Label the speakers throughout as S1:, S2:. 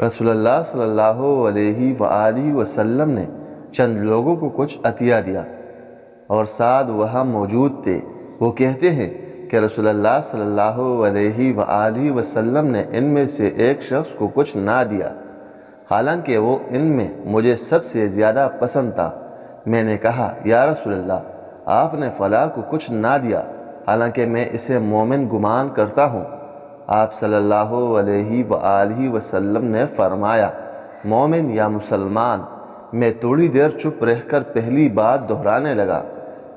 S1: رسول اللہ صلی اللہ علیہ وآلہ وسلم نے چند لوگوں کو کچھ عطیہ دیا اور سعد وہاں موجود تھے۔ وہ کہتے ہیں کہ رسول اللہ صلی اللہ علیہ وآلہ وسلم نے ان میں سے ایک شخص کو کچھ نہ دیا، حالانکہ وہ ان میں مجھے سب سے زیادہ پسند تھا۔ میں نے کہا، یا رسول اللہ، آپ نے فلاں کو کچھ نہ دیا، حالانکہ میں اسے مومن گمان کرتا ہوں۔ آپ صلی اللہ علیہ وآلہ وسلم نے فرمایا، مومن یا مسلمان؟ میں تھوڑی دیر چپ رہ کر پہلی بات دہرانے لگا۔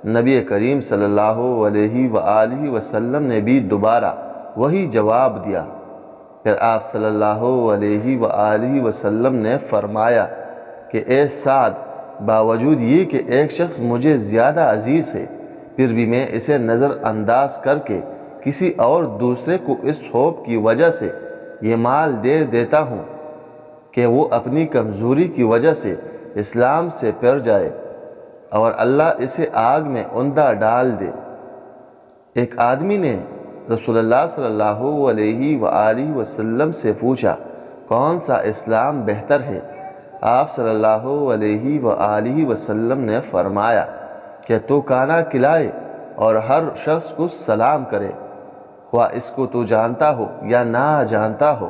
S1: نبی کریم صلی اللہ علیہ وآلہ وسلم نے بھی دوبارہ وہی جواب دیا۔ پھر آپ صلی اللہ علیہ وآلہ وسلم نے فرمایا کہ اے سعد، باوجود یہ کہ ایک شخص مجھے زیادہ عزیز ہے، پھر بھی میں اسے نظر انداز کر کے کسی اور دوسرے کو اس خوف کی وجہ سے یہ مال دے دیتا ہوں کہ وہ اپنی کمزوری کی وجہ سے اسلام سے پھر جائے اور اللہ اسے آگ میں اندھا ڈال دے۔ ایک آدمی نے رسول اللہ صلی اللہ علیہ وآلہ وسلم سے پوچھا، کون سا اسلام بہتر ہے؟ آپ صلی اللہ علیہ وآلہ وسلم نے فرمایا کہ تو کھانا کھلائے اور ہر شخص کو سلام کرے، خواہ اس کو تو جانتا ہو یا نہ جانتا ہو۔